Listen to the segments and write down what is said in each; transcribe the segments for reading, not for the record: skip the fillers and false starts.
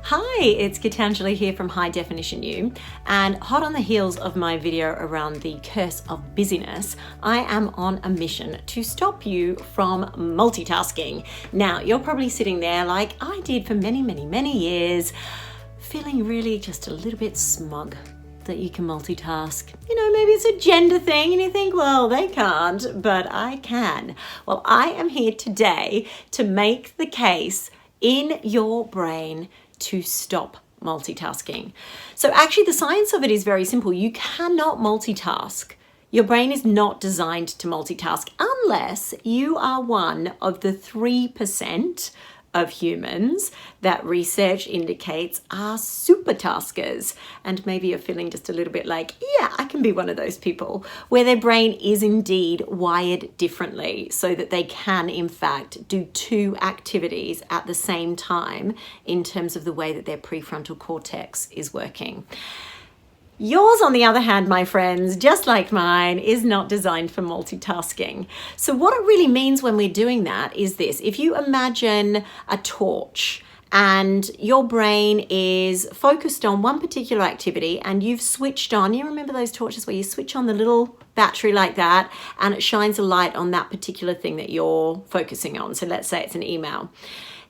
Hi, it's Gitanjali here from High Definition You, and hot on the heels of my video around the curse of busyness, I am on a mission to stop you from multitasking. Now, you're probably sitting there like I did for many years, feeling really just a little bit smug that you can multitask. You know, maybe it's a gender thing and you think, well, they can't, but I can. Well, I am here today to make the case in your brain to stop multitasking. So actually the science of it is very simple. You cannot multitask. Your brain is not designed to multitask unless you are one of the 3% of humans that research indicates are supertaskers. And maybe you're feeling just a little bit like, yeah, I can be one of those people, where their brain is indeed wired differently so that they can in fact do two activities at the same time in terms of the way that their prefrontal cortex is working. Yours, on the other hand, my friends, just like mine, is not designed for multitasking. So what it really means when we're doing that is this. If you imagine a torch and your brain is focused on one particular activity and you've switched on, you remember those torches where you switch on the little battery like that and it shines a light on that particular thing that you're focusing on. So let's say it's an email.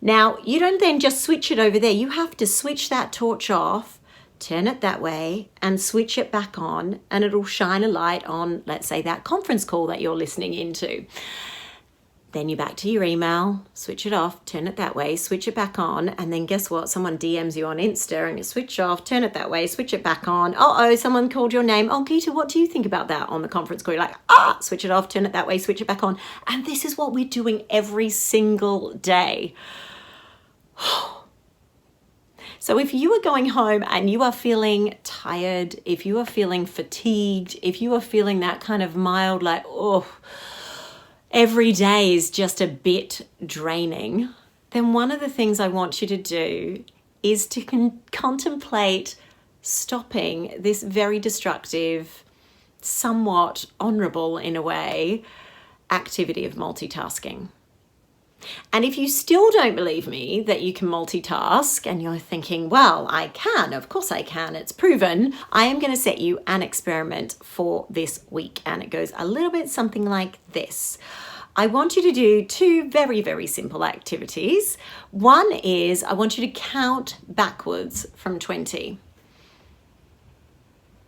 Now, you don't then just switch it over there. You have to switch that torch off, turn it that way and switch it back on, and it'll shine a light on, let's say, that conference call that you're listening into. Then you're back to your email, switch it off, turn it that way, switch it back on, and then guess what? Someone DMs you on Insta and you switch off, turn it that way, switch it back on. Someone called your name. Oh, Gita, what do you think about that on the conference call? You're like, switch it off, turn it that way, switch it back on. And this is what we're doing every single day. So if you are going home and you are feeling tired, if you are feeling fatigued, if you are feeling that kind of mild, like, every day is just a bit draining, then one of the things I want you to do is to contemplate stopping this very destructive, somewhat honorable in a way, activity of multitasking. And if you still don't believe me that you can multitask and you're thinking, well, I can, of course I can, it's proven, I am going to set you an experiment for this week. And it goes a little bit something like this. I want you to do two very simple activities. One is I want you to count backwards from 20.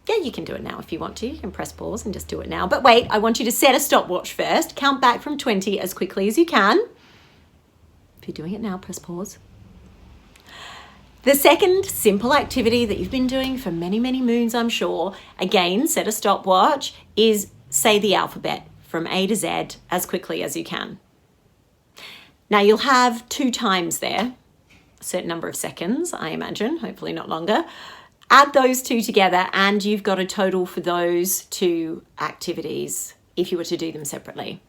Yeah, you can do it now if you want to. You can press pause and just do it now. But wait, I want you to set a stopwatch first. Count back from 20 as quickly as you can. If you're doing it now, press pause. The second simple activity that you've been doing for many moons, I'm sure, again, set a stopwatch, is say the alphabet from A to Z as quickly as you can. Now you'll have 2 times there, a certain number of seconds, I imagine, hopefully not longer. Add those 2 together and you've got a total for those 2 activities if you were to do them separately.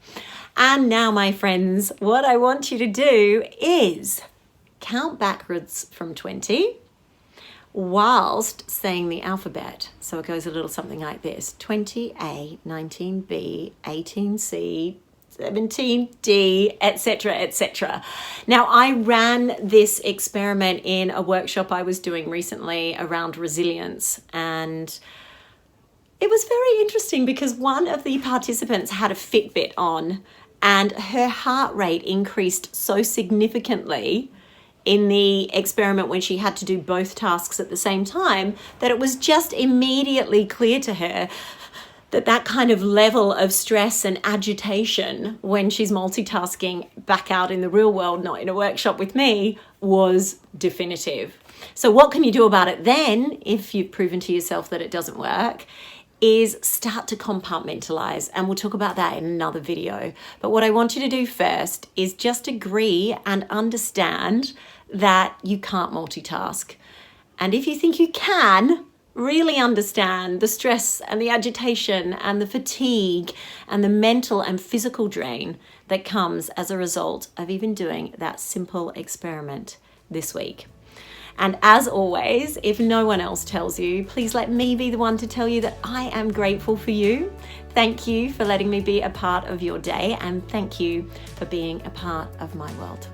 And now, my friends, what I want you to do is count backwards from 20 whilst saying the alphabet. So it goes a little something like this: 20A, 19B, 18C, 17D, etc., etc. Now, I ran this experiment in a workshop I was doing recently around resilience, and it was very interesting because one of the participants had a Fitbit on and her heart rate increased so significantly in the experiment when she had to do both tasks at the same time that it was just immediately clear to her that that kind of level of stress and agitation when she's multitasking back out in the real world, not in a workshop with me, was definitive. So what can you do about it then, if you've proven to yourself that it doesn't work, is start to compartmentalize. And we'll talk about that in another video. But what I want you to do first is just agree and understand that you can't multitask. And if you think you can, really understand the stress and the agitation and the fatigue and the mental and physical drain that comes as a result of even doing that simple experiment this week. And as always, if no one else tells you, please let me be the one to tell you that I am grateful for you. Thank you for letting me be a part of your day, and thank you for being a part of my world.